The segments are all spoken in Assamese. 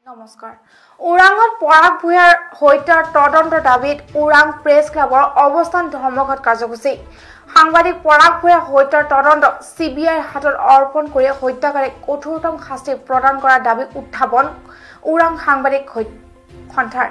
নমস্কাৰ ওৰাঙত পৰাগ ভূঞাৰ হত্যাৰ তদন্ত দাবীত ওৰাং প্ৰেছ ক্লাবৰ অৱস্থান ধৰ্মঘট কাৰ্যসূচী সাংবাদিক পৰাগ ভূঞাৰ হত্যাৰ তদন্ত সিবিআইৰ হাতত অৰ্পণ কৰি হত্যাকাৰীক কঠোৰতম শাস্তি প্ৰদান কৰাৰ দাবী উত্থাপন ওৰাং সাংবাদিক সন্থাৰ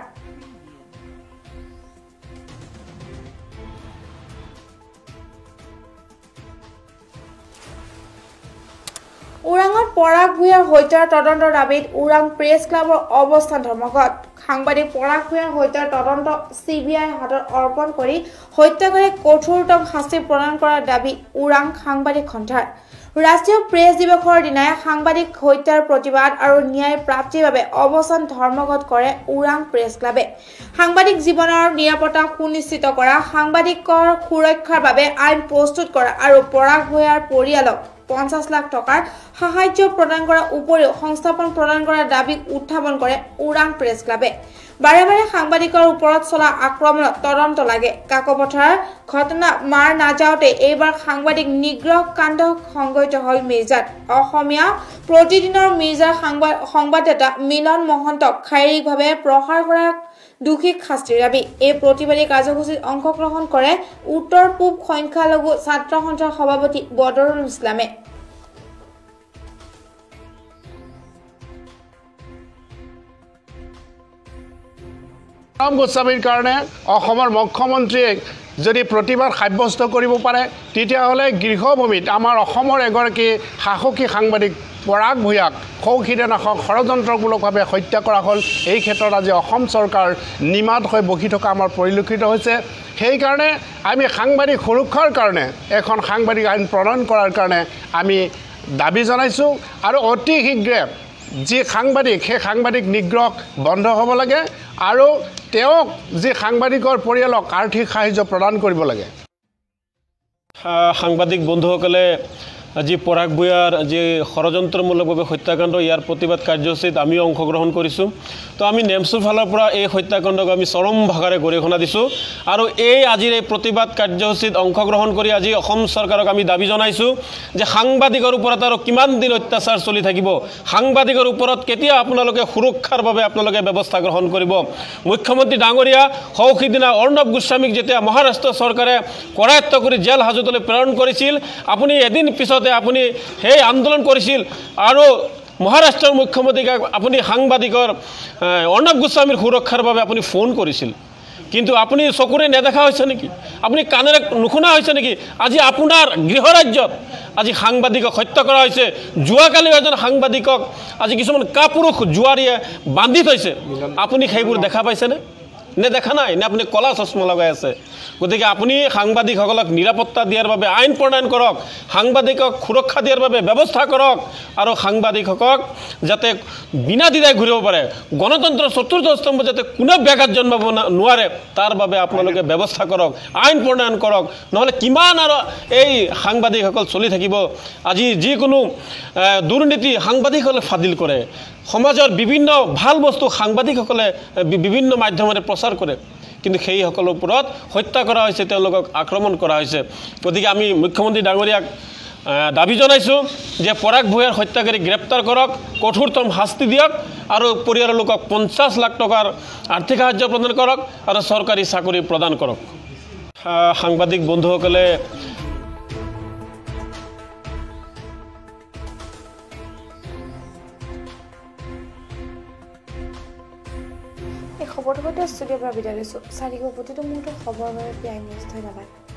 ওৰাঙত পৰাগ ভূঞাৰ হত্যাৰ তদন্তৰ দাবীত ওৰাং প্ৰেছ ক্লাবৰ অৱস্থান ধৰ্মঘট সাংবাদিক পৰাগ ভূঞাৰ হত্যাৰ তদন্ত সিবিআইৰ হাতত অৰ্পণ কৰি হত্যাকাৰীক কঠোৰতম শাস্তি প্ৰদান কৰাৰ দাবী ওৰাং সাংবাদিক সন্থাৰ ৰাষ্ট্ৰীয় প্ৰেছ দিৱসৰ দিনাই সাংবাদিক হত্যাৰ প্ৰতিবাদ আৰু ন্যায় প্ৰাপ্তিৰ বাবে অৱস্থান ধৰ্মঘট কৰে ওৰাং প্ৰেছ ক্লাবে সাংবাদিক জীৱনৰ নিৰাপত্তা সুনিশ্চিত কৰা সাংবাদিকৰ সুৰক্ষাৰ বাবে আইন প্ৰস্তুত কৰা আৰু পৰাগ ভূঞাৰ পৰিয়ালক 50 লাখ টকাৰ সাহায্য প্ৰদান কৰাৰ উপৰিও সংস্থাপন প্ৰদান কৰাৰ দাবী উত্থাপন কৰে ওৰাং প্ৰেছ ক্লাবে বাৰে বাৰে সাংবাদিকৰ ওপৰত চলা আক্ৰমণত তদন্ত লাগে কাকপথাৰ ঘটনা মাৰ নাযাওতে এইবাৰ সাংবাদিক নিগ্ৰহ কাণ্ড সংঘটিত হল মিৰ্জাত অসমীয়া প্ৰতিদিনৰ মিৰ্জাৰ সংবাদদাতা মিলন মহন্তক শাৰীৰিকভাৱে প্ৰহাৰ কৰা দুখিক শাস্তিৰ দাবী এই প্ৰতিবাদী কাৰ্যসূচীত অংশগ্ৰহণ কৰে উত্তৰ পূব সংখ্যালঘু ছাত্ৰ সন্থাৰ সভাপতি বদৰুল ইছলামে গোস্বামীৰ কাৰণে অসমৰ মুখ্যমন্ত্ৰীয়ে যদি প্ৰতিবাদ সাব্যস্ত কৰিব পাৰে তেতিয়াহ'লে গৃহভূমিত আমাৰ অসমৰ এগৰাকী সাহসী সাংবাদিক পৰাগ ভূঞাক সৌখিদানাশক ষড়যন্ত্ৰমূলকভাৱে হত্যা কৰা হ'ল এই ক্ষেত্ৰত আজি অসম চৰকাৰ নিমাত হৈ বহি থকা আমাৰ পৰিলক্ষিত হৈছে সেইকাৰণে আমি সাংবাদিক সুৰক্ষাৰ কাৰণে এখন সাংবাদিক আইন প্ৰণয়ন কৰাৰ কাৰণে আমি দাবী জনাইছোঁ আৰু অতি শীঘ্ৰে যি সাংবাদিক সেই সাংবাদিক নিগ্ৰহ বন্ধ হ'ব লাগে আৰু তেওঁক যি সাংবাদিকৰ পৰিয়ালক আৰ্থিক সাহায্য প্ৰদান কৰিব লাগে সাংবাদিক বন্ধুসকলে আজি পৰাগ ভূঞাৰ যি ষড়যন্ত্ৰমূলকভাৱে হত্যাকাণ্ড ইয়াৰ প্ৰতিবাদ কাৰ্যসূচীত আমিও অংশগ্ৰহণ কৰিছোঁ তো আমি নেমছুৰ ফালৰ পৰা এই হত্যাকাণ্ডক আমি চৰম ভাষাৰে গৰিহণা দিছোঁ আৰু এই আজিৰ এই প্ৰতিবাদ কাৰ্যসূচীত অংশগ্ৰহণ কৰি আজি অসম চৰকাৰক আমি দাবী জনাইছোঁ যে সাংবাদিকৰ ওপৰত আৰু কিমান দিন অত্যাচাৰ চলি থাকিব সাংবাদিকৰ ওপৰত কেতিয়া আপোনালোকে সুৰক্ষাৰ বাবে আপোনালোকে ব্যৱস্থা গ্ৰহণ কৰিব মুখ্যমন্ত্ৰী ডাঙৰীয়া সৌখিদিনা অৰ্ণৱ গোস্বামীক যেতিয়া মহাৰাষ্ট্ৰ চৰকাৰে কৰায়ত্ব কৰি জেল হাজতলৈ প্ৰেৰণ কৰিছিল আপুনি এদিন পিছত আপুনি সেই আন্দোলন কৰিছিল আৰু মহাৰাষ্ট্ৰৰ মুখ্যমন্ত্ৰীক আপুনি সাংবাদিকৰ অৰ্ণৱ গোস্বামীৰ সুৰক্ষাৰ বাবে আপুনি ফোন কৰিছিল কিন্তু আপুনি চকুৰে নেদেখা হৈছে নেকি আপুনি কাণেৰে নুশুনা হৈছে নেকি আজি আপোনাৰ গৃহ ৰাজ্যত আজি সাংবাদিকক হত্যা কৰা হৈছে যোৱাকালি এজন সাংবাদিকক আজি কিছুমান কাপুৰুষ জুৱাৰীয়ে বান্ধি থৈছে আপুনি সেইবোৰ দেখা পাইছেনে নে দেখা নাই নে আপুনি কলা চশমা লগাই আছে গতিকে আপুনি সাংবাদিকসকলক নিৰাপত্তা দিয়াৰ বাবে আইন প্ৰণয়ন কৰক সাংবাদিকক সুৰক্ষা দিয়াৰ বাবে ব্যৱস্থা কৰক আৰু সাংবাদিকসকলক যাতে বিনা দ্বিধাই ঘূৰিব পাৰে গণতন্ত্ৰৰ চতুৰ্থ স্তম্ভ যাতে কোনো ব্যাঘাত জন্মাব নোৱাৰে তাৰ বাবে আপোনালোকে ব্যৱস্থা কৰক আইন প্ৰণয়ন কৰক নহ'লে কিমান আৰু এই সাংবাদিকসকল চলি থাকিব আজি যিকোনো দুৰ্নীতি সাংবাদিকসকলে ফাদিল কৰে সমাজৰ বিভিন্ন ভাল বস্তু সাংবাদিকসকলে বিভিন্ন মাধ্যমেৰে প্ৰচাৰ কৰে কিন্তু সেইসকলৰ ওপৰত হত্যা কৰা হৈছে তেওঁলোকক আক্ৰমণ কৰা হৈছে গতিকে আমি মুখ্যমন্ত্ৰী ডাঙৰীয়াক দাবী জনাইছোঁ যে পৰাগ ভূঞাৰ হত্যাকাৰীক গ্ৰেপ্তাৰ কৰক কঠোৰতম শাস্তি দিয়ক আৰু পৰিয়ালৰ লোকক 50 লাখ টকাৰ আৰ্থিক সাহায্য প্ৰদান কৰক আৰু চৰকাৰী চাকৰি প্ৰদান কৰক সাংবাদিক বন্ধুসকলে এই খবৰটোৰ সৈতে ষ্টুডিঅ'ৰ পৰা বিদায় লৈছোঁ চাৰিশ প্ৰতিটো মুহূৰ্তৰ খবৰ বাবে প্ৰাইম নিউজ ধন্যবাদ